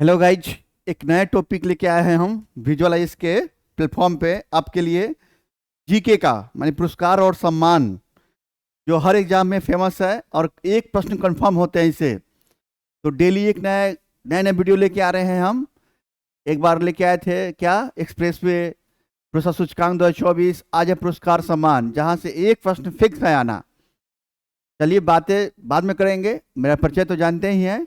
Hello guys, एक नया topic लेके आए हैं हम विजुअलाइज के प्लेटफॉर्म पे आपके लिए। जीके का माने पुरस्कार और सम्मान जो हर एग्जाम में फेमस है और एक प्रश्न कंफर्म होते हैं इसे। तो डेली एक नया नया वीडियो लेके आ रहे हैं हम। एक बार लेके आए थे क्या, एक्सप्रेसवे पुरस्कार सूचकांक 2024। आज है पुरस्कार सम्मान, जहां से एक प्रश्न फिक्स है आना। चलिए बातें बाद में करेंगे, मेरा परिचय तो जानते ही हैं,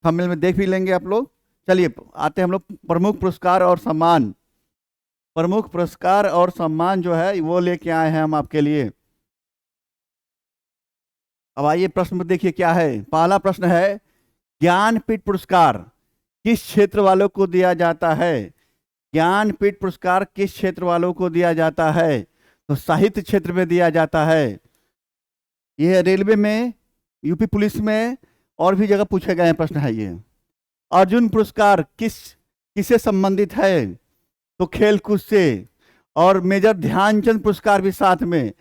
थंबनेल में देख भी लेंगे आप लोग। चलिए आते हैं हम लोग प्रमुख पुरस्कार और सम्मान। प्रमुख पुरस्कार और सम्मान जो है वो लेके आए हैं हम आपके लिए। अब आइए प्रश्न में देखिए क्या है। पहला प्रश्न है, ज्ञानपीठ पुरस्कार किस क्षेत्र वालों को दिया जाता है? ज्ञानपीठ पुरस्कार किस क्षेत्र वालों को दिया जाता है? तो साहित्य क्षेत्र में दिया जाता है। यह रेलवे में, यूपी पुलिस में और भी जगह पूछे गए हैं प्रश्न है ये। अर्जुन पुरस्कार किससे संबंधित है? तो खेल कूद से। और मेजर ध्यानचंद पुरस्कार भी साथ में,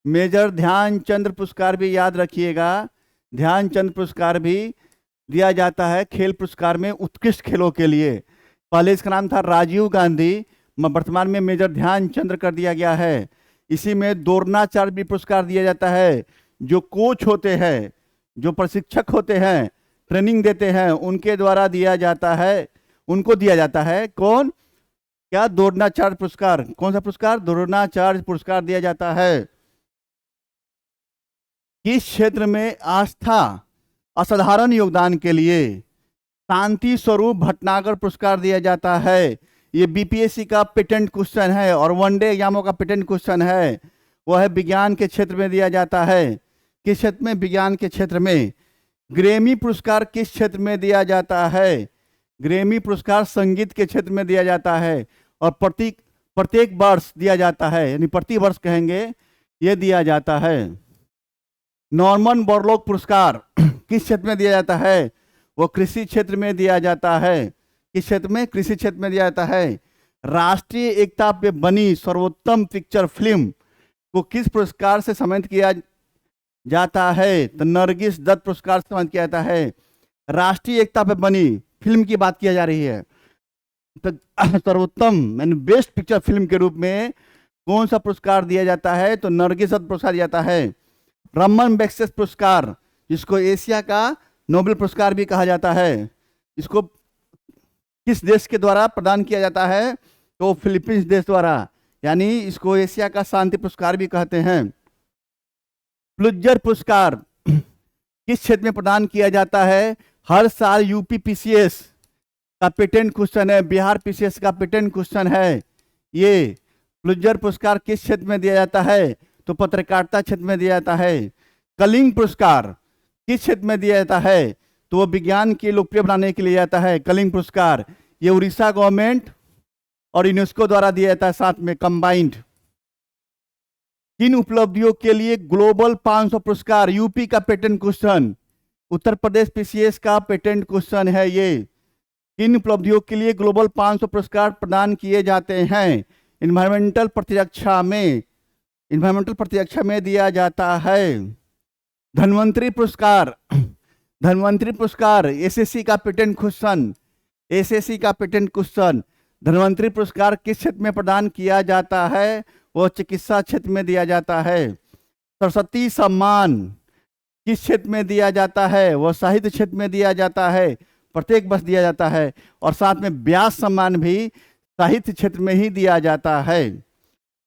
मेजर ध्यानचंद पुरस्कार भी याद रखिएगा। ध्यानचंद पुरस्कार भी दिया जाता है खेल पुरस्कार में उत्कृष्ट खेलों के लिए। पहले इसका नाम था राजीव गांधी, वर्तमान में मेजर ध्यानचंद कर दिया गया है। इसी में द्रोणाचार्य भी पुरस्कार दिया जाता है। जो कोच होते हैं, जो प्रशिक्षक होते हैं, ट्रेनिंग देते हैं, उनके द्वारा दिया जाता है, उनको दिया जाता है। कौन? क्या? द्रोणाचार्य पुरस्कार। कौन सा पुरस्कार? द्रोणाचार्य पुरस्कार दिया जाता है। किस क्षेत्र में आस्था असाधारण योगदान के लिए शांति स्वरूप भटनागर पुरस्कार दिया जाता है? ये बीपीएससी का पेटेंट क्वेश्चन है और वनडे एग्जामों का पेटेंट क्वेश्चन है। वह है विज्ञान के क्षेत्र में दिया जाता है। किस क्षेत्र में? विज्ञान के क्षेत्र में। ग्रैमी पुरस्कार किस क्षेत्र में दिया जाता है? ग्रैमी पुरस्कार संगीत के क्षेत्र में दिया जाता है और प्रत्येक वर्ष दिया जाता है, यानी प्रति वर्ष कहेंगे, यह दिया जाता है। नॉर्मन बोरलॉग पुरस्कार किस क्षेत्र में दिया जाता है? वो कृषि क्षेत्र में दिया जाता है। किस क्षेत्र में? कृषि क्षेत्र में दिया जाता है। राष्ट्रीय एकता पे बनी सर्वोत्तम पिक्चर फिल्म को किस पुरस्कार से सम्मानित किया जाता है? तो नरगिस दत्त पुरस्कार से सम्मानित किया जाता है। राष्ट्रीय एकता पे बनी फिल्म की बात की जा रही है, तो सर्वोत्तम यानी बेस्ट पिक्चर फिल्म के रूप में कौन सा पुरस्कार दिया जाता है? तो नरगिस दत्त पुरस्कार दिया जाता है। रमन मैग्सेसे पुरस्कार, जिसको एशिया का नोबेल पुरस्कार भी कहा जाता है, इसको किस देश के द्वारा प्रदान किया जाता है? तो फिलीपींस देश द्वारा, यानी इसको एशिया का शांति पुरस्कार भी कहते हैं। प्लुत्जर पुरस्कार किस क्षेत्र में प्रदान किया जाता है? हर साल यूपी पीसीएस का पेटेंट क्वेश्चन है, बिहार पीसीएस का पेटेंट क्वेश्चन है। ये प्लुत्जर पुरस्कार किस क्षेत्र में दिया जाता है? तो पत्रकारिता क्षेत्र में दिया जाता है। कलिंग पुरस्कार किस क्षेत्र में दिया जाता है? तो वो विज्ञान के लोकप्रिय बनाने के लिए जाता है। कलिंग पुरस्कार ये उड़ीसा गवर्नमेंट और यूनेस्को द्वारा दिया जाता है साथ में कंबाइंड। किन उपलब्धियों के लिए ग्लोबल 500 पुरस्कार? यूपी का patent question, Uttar Pradesh PCS का पेटेंट क्वेश्चन है ये। किन उपलब्धियों के लिए ग्लोबल 500 पुरस्कार प्रदान किए जाते हैं? इन्वायरमेंटल प्रतिरक्षा में दिया जाता है। धन्वंतरी पुरस्कार, धन्वंतरी पुरस्कार एसएससी का पेटेंट क्वेश्चन, एसएससी का पेटेंट क्वेश्चन। धन्वंतरी पुरस्कार किस क्षेत्र में प्रदान किया जाता है? वो चिकित्सा क्षेत्र में दिया जाता है। सरस्वती सम्मान किस क्षेत्र में दिया जाता है? वो साहित्य क्षेत्र में दिया जाता है, प्रत्येक वर्ष दिया जाता है। और साथ में व्यास सम्मान भी साहित्य क्षेत्र में ही दिया जाता है।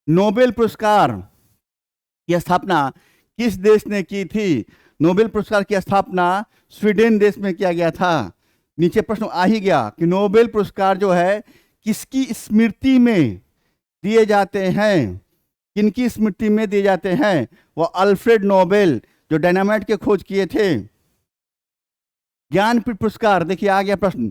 नोबेल पुरस्कार की स्थापना किस देश ने की थी? नोबेल पुरस्कार की स्थापना स्वीडन देश में किया गया था। नीचे प्रश्न आ ही गया कि नोबेल पुरस्कार जो है किसकी स्मृति में दिए जाते हैं? किनकी स्मृति में दिए जाते हैं? वो अल्फ्रेड नोबेल जो डायनामाइट के खोज किए थे। ज्ञानपीठ पुरस्कार, देखिए आ गया प्रश्न,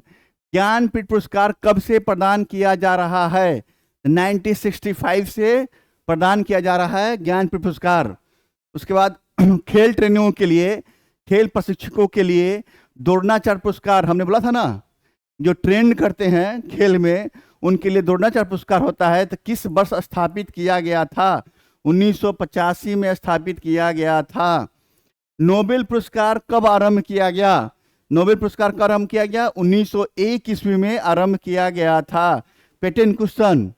ज्ञानपीठ पुरस्कार कब से प्रदान किया जा रहा है? 1965 से प्रदान किया जा रहा है ज्ञानपीठ पुरस्कार। उसके बाद खेल ट्रेनियों के लिए, खेल प्रशिक्षकों के लिए द्रोणाचार्य पुरस्कार, हमने बोला था ना, जो ट्रेन करते हैं खेल में उनके लिए द्रोणाचार्य पुरस्कार होता है। तो किस वर्ष स्थापित किया गया था? 1985 में स्थापित किया गया था। नोबेल पुरस्कार कब आरंभ किया गया? नोबेल पुरस्कार का आरंभ किया गया? 1901 ईस्वी में आरंभ किया गया था। पेटेंट क्वेश्चन,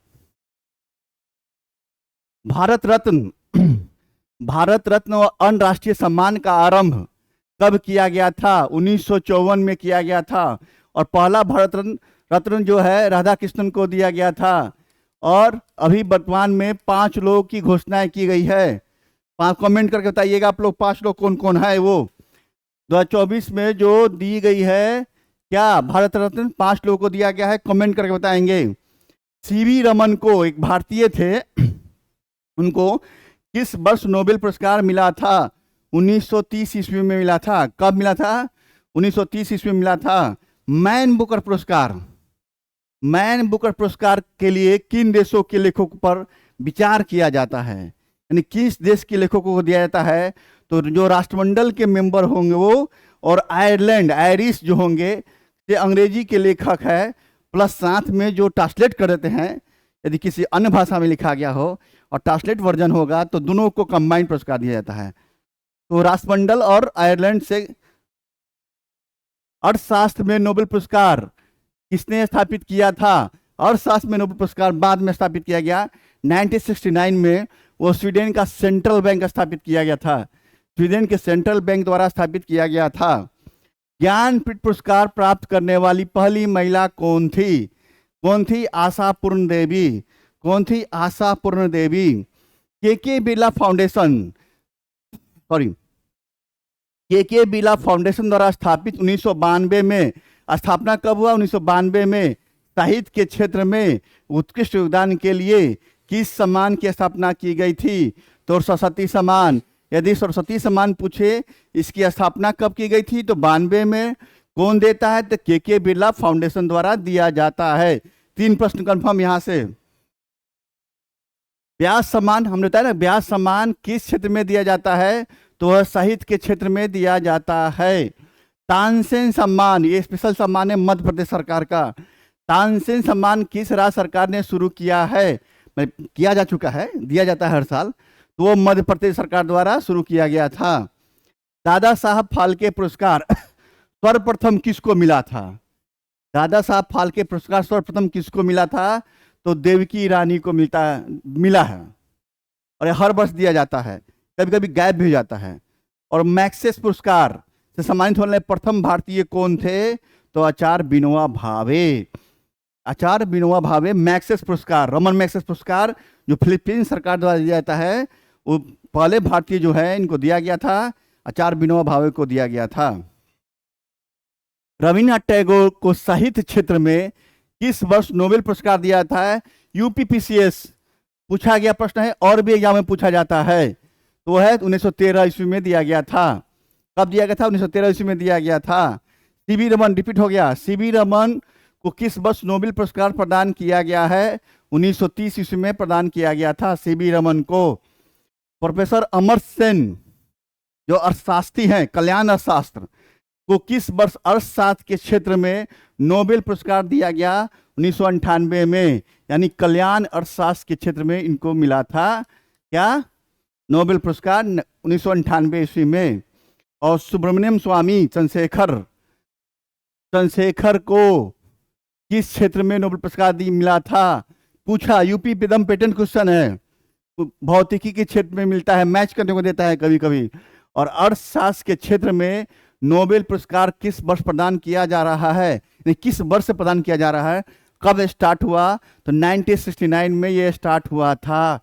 भारत रत्न भारत रत्न और अन्य राष्ट्रीय सम्मान का आरंभ कब किया गया था? 1954 में किया गया था। और पहला भारत रत्न जो है राधा कृष्णन को दिया गया था। और अभी वर्तमान में 5 लोगों की घोषणाएं की गई है। 5 कमेंट करके बताइएगा आप लोग 5 लोग कौन कौन है वो 2024 में जो दी गई है। क्या भारत रत्न 5 लोगों को दिया गया है? कमेंट करके बताएंगे। सीवी रमन को, एक भारतीय थे, उनको किस वर्ष नोबेल पुरस्कार मिला था? 1930 ईस्वी में मिला था। कब मिला था? 1930 ईस्वी में मिला था। मैन बुकर पुरस्कार के लिए किन देशों के लेखकों पर विचार किया जाता है? यानी किस देश के लेखकों को दिया जाता है? तो जो राष्ट्रमंडल के मेंबर होंगे वो, और आयरिश जो होंगे, ये अंग्रेजी के लेखक है, प्लस साथ में जो ट्रांसलेट कर देते हैं, यदि किसी अन्य भाषा में लिखा गया हो और ट्रांसलेट वर्जन होगा तो दोनों को कंबाइंड पुरस्कार दिया जाता है। तो राष्ट्रमंडल और आयरलैंड से। अर्थशास्त्र में नोबेल पुरस्कार किसने स्थापित किया था? अर्थशास्त्र में नोबेल पुरस्कार बाद में स्थापित किया गया 1969 में। वो स्वीडन का सेंट्रल बैंक स्थापित किया गया था। स्वीडन के सेंट्रल बैंक द्वारा स्थापित किया गया था। ज्ञानपीठ पुरस्कार प्राप्त करने वाली पहली महिला कौन थी? कौन थी? आशा पूर्ण देवी। कौन थी? आशा पूर्ण देवी। के बिरला फाउंडेशन द्वारा स्थापित 1992 में। स्थापना कब हुआ? 1992 में। साहित्य के क्षेत्र में उत्कृष्ट योगदान के लिए किस सम्मान की स्थापना की गई थी? तो सरस्वती सम्मान। यदि सरस्वती सम्मान पूछे इसकी स्थापना कब की गई थी तो 92 में। कौन देता है? तो के बिरला फाउंडेशन द्वारा दिया जाता है। 3 प्रश्न कंफर्म यहां से। व्यास सम्मान हमने बताया ना, व्यास सम्मान किस क्षेत्र में दिया जाता है? तो वह साहित्य के क्षेत्र में दिया जाता है। तानसेन सम्मान, ये स्पेशल सम्मान है मध्य प्रदेश सरकार का। तानसेन सम्मान किस राज्य सरकार ने शुरू किया है? किया जा चुका है, दिया जाता है हर साल, तो वो मध्य प्रदेश सरकार द्वारा शुरू किया गया था। दादा साहब फाल्के पुरस्कार सर्वप्रथम किसको मिला था? दादा साहब फाल्के पुरस्कार सर्वप्रथम किसको मिला था? तो देवकी रानी को मिला है। और ये हर वर्ष दिया जाता है, कभी कभी गायब भी हो जाता है। और मैक्सेस पुरस्कार से सम्मानित होने वाले प्रथम भारतीय कौन थे? तो आचार्य विनोबा भावे। आचार्य विनोबा भावे मैक्सेस पुरस्कार, रमन मैक्सेस पुरस्कार जो फिलीपीन सरकार द्वारा दिया जाता है, वो पहले भारतीय जो है इनको दिया गया था, आचार्य विनोबा भावे को दिया गया था। रविन्द्रनाथ टैगोर को साहित्य क्षेत्र में किस वर्ष नोबेल पुरस्कार दिया था? यूपीपीसीएस पूछा गया प्रश्न है और भी एग्जाम में पूछा जाता है। तो वह है 1913 ईस्वी में दिया गया था। कब दिया गया था? 1913 ईस्वी में दिया गया था। सीवी रमन, रिपीट हो गया। सीवी रमन को किस वर्ष नोबेल पुरस्कार प्रदान किया गया है? 1930 ईस्वी में प्रदान किया गया था सीवी रमन को। प्रोफेसर अमर सेन जो अर्थशास्त्री हैं, कल्याण अर्थशास्त्र, को किस वर्ष अर्थशास्त्र के क्षेत्र में नोबेल पुरस्कार दिया गया? 1998 में। यानी कल्याण अर्थशास्त्र के क्षेत्र में इनको मिला था क्या? नोबेल पुरस्कार 1998 ईस्वी में। और सुब्रमण्यम स्वामी चंद्रशेखर को किस क्षेत्र में नोबेल पुरस्कार मिला था? पूछा, यूपी एकदम पेटेंट क्वेश्चन है, भौतिकी के क्षेत्र में मिलता है, मैच करने को देता है कभी कभी। और अर्थशास्त्र के क्षेत्र में नोबेल पुरस्कार किस वर्ष प्रदान किया जा रहा है? किस वर्ष से प्रदान किया जा रहा है? कब स्टार्ट हुआ? तो 1969 में ये स्टार्ट हुआ था।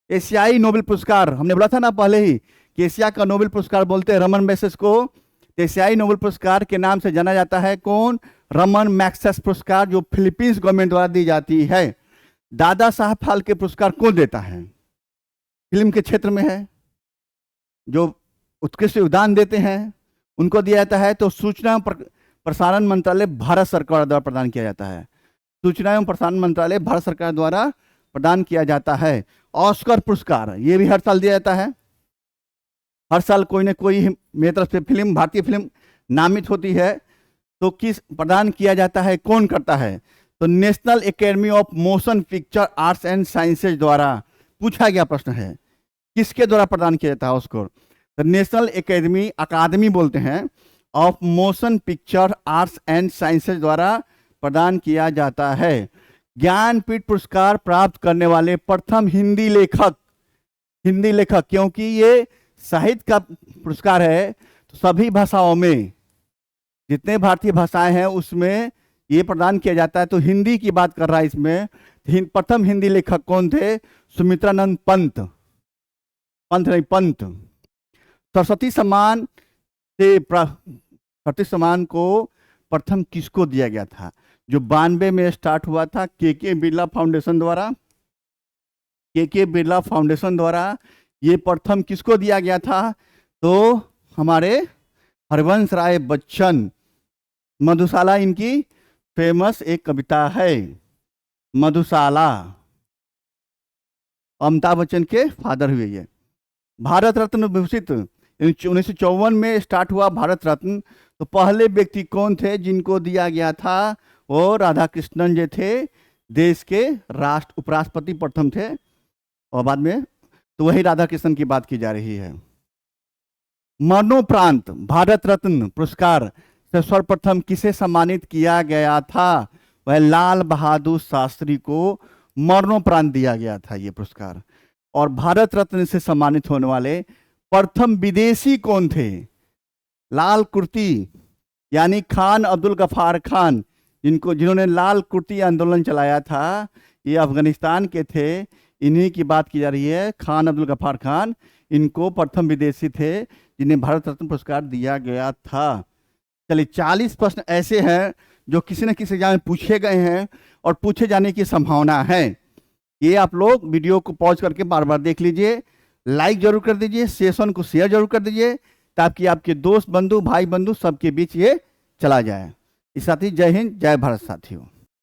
एशियाई नोबेल पुरस्कार, हमने बोला था ना पहले ही कि एशिया का नोबेल पुरस्कार बोलते हैं रमन मैक्सेस को। एशियाई नोबेल पुरस्कार के नाम से जाना जाता है कौन? रमन मैक्सेस पुरस्कार, जो फिलीपींस गवर्नमेंट द्वारा दी जाती है। दादा साहब फाल्के पुरस्कार कौन देता है? फिल्म के क्षेत्र में है, जो उत्कृष्ट योगदान देते हैं उनको दिया जाता है। तो सूचना प्रसारण मंत्रालय भारत सरकार द्वारा प्रदान किया जाता है। सूचना एवं प्रसारण मंत्रालय भारत सरकार द्वारा प्रदान किया जाता है। ऑस्कर पुरस्कार ये भी हर साल दिया जाता है। हर साल कोई ना कोई मेरी तरफ से फिल्म, भारतीय फिल्म नामित होती है तो किस प्रदान किया जाता है, कौन करता है? तो national academy of motion picture arts and sciences द्वारा। पूछा गया प्रश्न है, किसके द्वारा प्रदान किया जाता है ऑस्कर? तो नेशनल एकेडमी अकादमी बोलते हैं of motion picture arts and sciences द्वारा प्रदान किया जाता है। ज्ञानपीठ पुरस्कार प्राप्त करने वाले प्रथम हिंदी लेखक क्योंकि ये साहित्य का पुरस्कार है, तो सभी भाषाओं में जितने भारतीय भाषाएं हैं उसमें ये प्रदान किया जाता है। तो हिंदी की बात कर रहा है इसमें। प्रथम हिंदी लेखक कौन थे? सुमित्रानंद पंत पंत। सरस्वती सम्मान को प्रथम किसको दिया गया था? जो 92 में स्टार्ट हुआ था के बिरला फाउंडेशन द्वारा ये प्रथम किसको दिया गया था? तो हमारे हरवंश राय बच्चन। मधुशाला इनकी फेमस एक कविता है, मधुशाला। अमिताभ बच्चन के फादर हुए ये। भारत रत्न विभूषित 1954 में स्टार्ट हुआ भारत रत्न। तो पहले व्यक्ति कौन थे जिनको दिया गया था? वो राधा कृष्णन जी थे, देश के उपराष्ट्रपति प्रथम थे, और बाद में तो वही राधा कृष्णन की बात की जा रही है। मरणोपरांत भारत रत्न पुरस्कार से सर्वप्रथम किसे सम्मानित किया गया था? वह लाल बहादुर शास्त्री को मरणोपरांत दिया गया था ये पुरस्कार। और भारत रत्न से सम्मानित होने वाले प्रथम विदेशी कौन थे? लाल कुर्ती यानी खान अब्दुल गफ्फार खान, जिन्होंने लाल कुर्ती आंदोलन चलाया था, ये अफगानिस्तान के थे। इन्हीं की बात की जा रही है, खान अब्दुल गफ्फार खान। इनको प्रथम विदेशी थे जिन्हें भारत रत्न पुरस्कार दिया गया था। चलिए 40 प्रश्न ऐसे हैं जो किसी न किसी एग्जाम में पूछे गए हैं और पूछे जाने की संभावना है। ये आप लोग वीडियो को पॉज करके बार बार देख लीजिए, लाइक जरूर कर दीजिए, सेशन को शेयर जरूर कर दीजिए, ताकि आपके दोस्त बंधु भाई बंधु सबके बीच ये चला जाए। इस साथ ही जय हिंद जय भारत साथियों।